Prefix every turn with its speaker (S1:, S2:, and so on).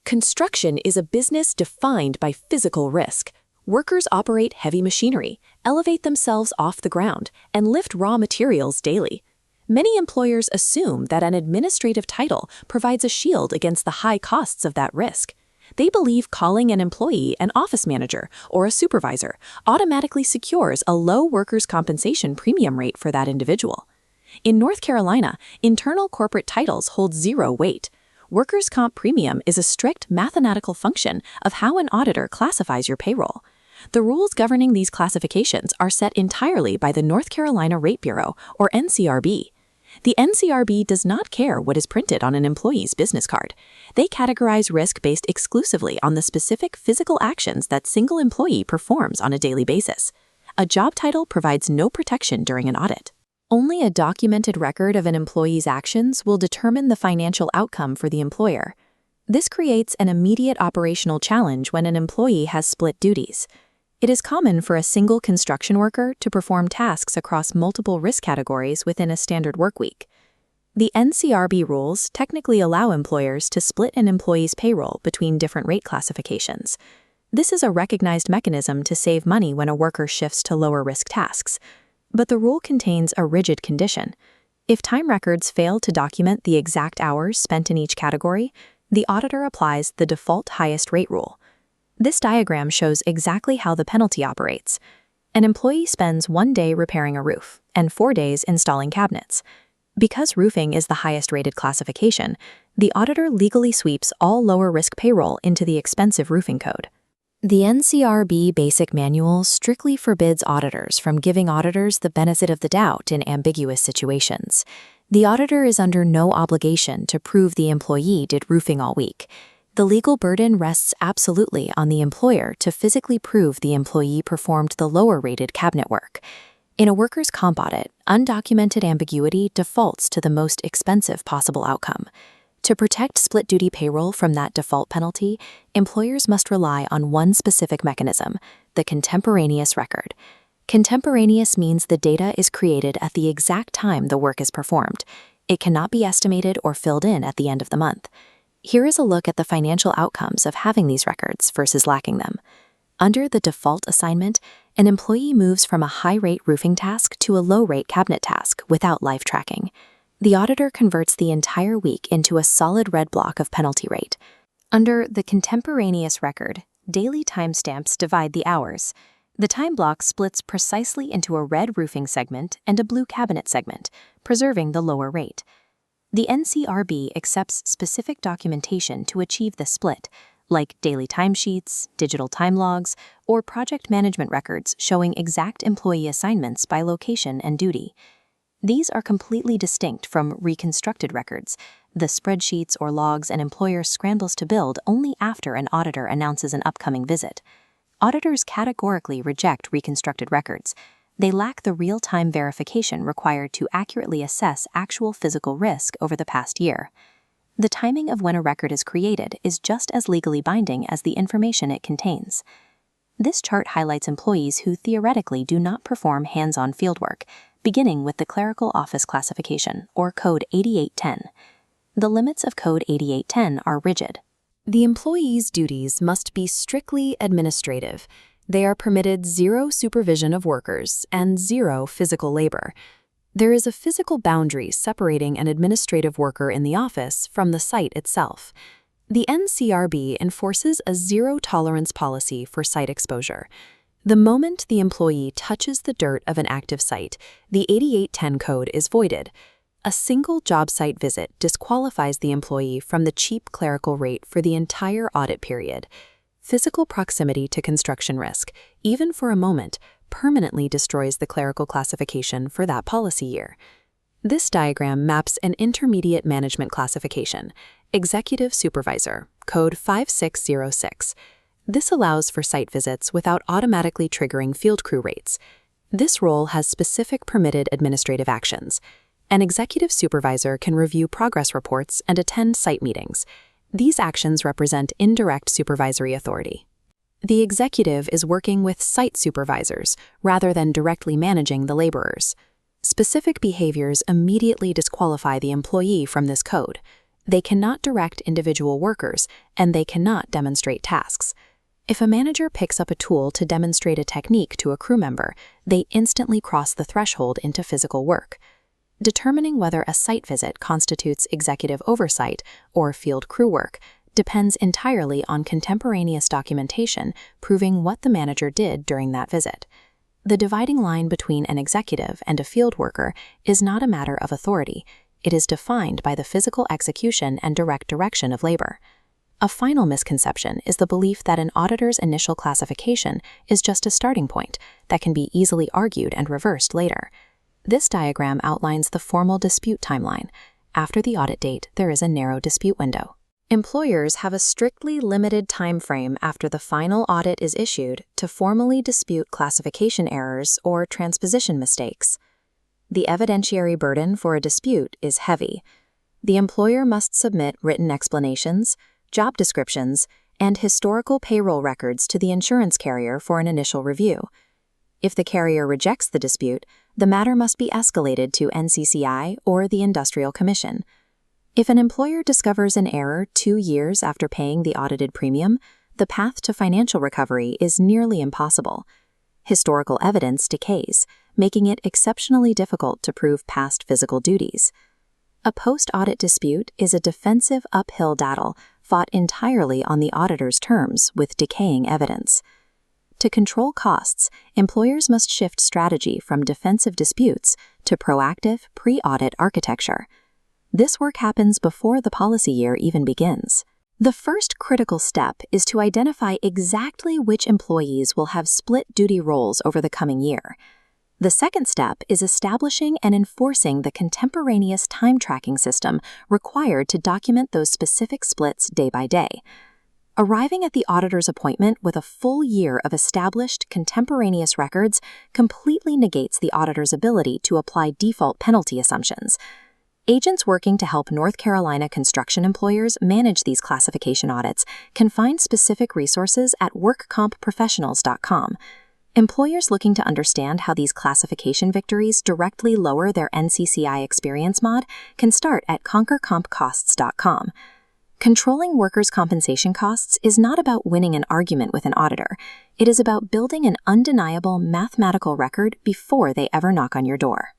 S1: Construction is a business defined by physical risk. Workers operate heavy machinery, elevate themselves off the ground, and lift raw materials daily. Many employers assume that an administrative title provides a shield against the high costs of that risk. They believe calling an employee an office manager or a supervisor automatically secures a low workers' compensation premium rate for that individual. In North Carolina, internal corporate titles hold zero weight. Workers' comp premium is a strict mathematical function of how an auditor classifies your payroll. The rules governing these classifications are set entirely by the North Carolina Rate Bureau, or NCRB. The NCRB does not care what is printed on an employee's business card. They categorize risk based exclusively on the specific physical actions that single employee performs on a daily basis. A job title provides no protection during an audit. Only a documented record of an employee's actions will determine the financial outcome for the employer. This creates an immediate operational challenge when an employee has split duties. It is common for a single construction worker to perform tasks across multiple risk categories within a standard workweek. The NCRB rules technically allow employers to split an employee's payroll between different rate classifications. This is a recognized mechanism to save money when a worker shifts to lower-risk tasks. But the rule contains a rigid condition. If time records fail to document the exact hours spent in each category, the auditor applies the default highest rate rule. This diagram shows exactly how the penalty operates. An employee spends 1 day repairing a roof and 4 days installing cabinets. Because roofing is the highest rated classification, the auditor legally sweeps all lower-risk payroll into the expensive roofing code. The NCRB Basic Manual strictly forbids auditors from giving auditors the benefit of the doubt in ambiguous situations. The auditor is under no obligation to prove the employee did roofing all week. The legal burden rests absolutely on the employer to physically prove the employee performed the lower-rated cabinet work. In a workers' comp audit, undocumented ambiguity defaults to the most expensive possible outcome. To protect split-duty payroll from that default penalty, employers must rely on one specific mechanism, the contemporaneous record. Contemporaneous means the data is created at the exact time the work is performed. It cannot be estimated or filled in at the end of the month. Here is a look at the financial outcomes of having these records versus lacking them. Under the default assignment, an employee moves from a high-rate roofing task to a low-rate cabinet task without live tracking. The auditor converts the entire week into a solid red block of penalty rate. Under the contemporaneous record, daily timestamps divide the hours. The time block splits precisely into a red roofing segment and a blue cabinet segment, preserving the lower rate. The NCRB accepts specific documentation to achieve this split, like daily timesheets, digital time logs, or project management records showing exact employee assignments by location and duty. These are completely distinct from reconstructed records, the spreadsheets or logs an employer scrambles to build only after an auditor announces an upcoming visit. Auditors categorically reject reconstructed records. They lack the real-time verification required to accurately assess actual physical risk over the past year. The timing of when a record is created is just as legally binding as the information it contains. This chart highlights employees who theoretically do not perform hands-on fieldwork, beginning with the Clerical Office Classification, or Code 8810. The limits of Code 8810 are rigid. The employee's duties must be strictly administrative. They are permitted zero supervision of workers and zero physical labor. There is a physical boundary separating an administrative worker in the office from the site itself. The NCRB enforces a zero-tolerance policy for site exposure. The moment the employee touches the dirt of an active site, the 8810 code is voided. A single job site visit disqualifies the employee from the cheap clerical rate for the entire audit period. Physical proximity to construction risk, even for a moment, permanently destroys the clerical classification for that policy year. This diagram maps an intermediate management classification, Executive Supervisor, Code 5606. This allows for site visits without automatically triggering field crew rates. This role has specific permitted administrative actions. An executive supervisor can review progress reports and attend site meetings. These actions represent indirect supervisory authority. The executive is working with site supervisors rather than directly managing the laborers. Specific behaviors immediately disqualify the employee from this code. They cannot direct individual workers, and they cannot demonstrate tasks. If a manager picks up a tool to demonstrate a technique to a crew member, they instantly cross the threshold into physical work. Determining whether a site visit constitutes executive oversight or field crew work depends entirely on contemporaneous documentation proving what the manager did during that visit. The dividing line between an executive and a field worker is not a matter of authority. It is defined by the physical execution and direct direction of labor. A final misconception is the belief that an auditor's initial classification is just a starting point that can be easily argued and reversed later. This diagram outlines the formal dispute timeline. After the audit date, there is a narrow dispute window. Employers have a strictly limited time frame after the final audit is issued to formally dispute classification errors or transposition mistakes. The evidentiary burden for a dispute is heavy. The employer must submit written explanations, job descriptions, and historical payroll records to the insurance carrier for an initial review. If the carrier rejects the dispute, the matter must be escalated to NCCI or the Industrial Commission. If an employer discovers an error 2 years after paying the audited premium, the path to financial recovery is nearly impossible. Historical evidence decays, making it exceptionally difficult to prove past physical duties. A post-audit dispute is a defensive uphill battle fought entirely on the auditor's terms with decaying evidence. To control costs, employers must shift strategy from defensive disputes to proactive, pre-audit architecture. This work happens before the policy year even begins. The first critical step is to identify exactly which employees will have split duty roles over the coming year. The second step is establishing and enforcing the contemporaneous time tracking system required to document those specific splits day by day. Arriving at the auditor's appointment with a full year of established contemporaneous records completely negates the auditor's ability to apply default penalty assumptions. Agents working to help North Carolina construction employers manage these classification audits can find specific resources at workcompprofessionals.com. Employers looking to understand how these classification victories directly lower their NCCI experience mod can start at conquercompcosts.com. Controlling workers' compensation costs is not about winning an argument with an auditor. It is about building an undeniable mathematical record before they ever knock on your door.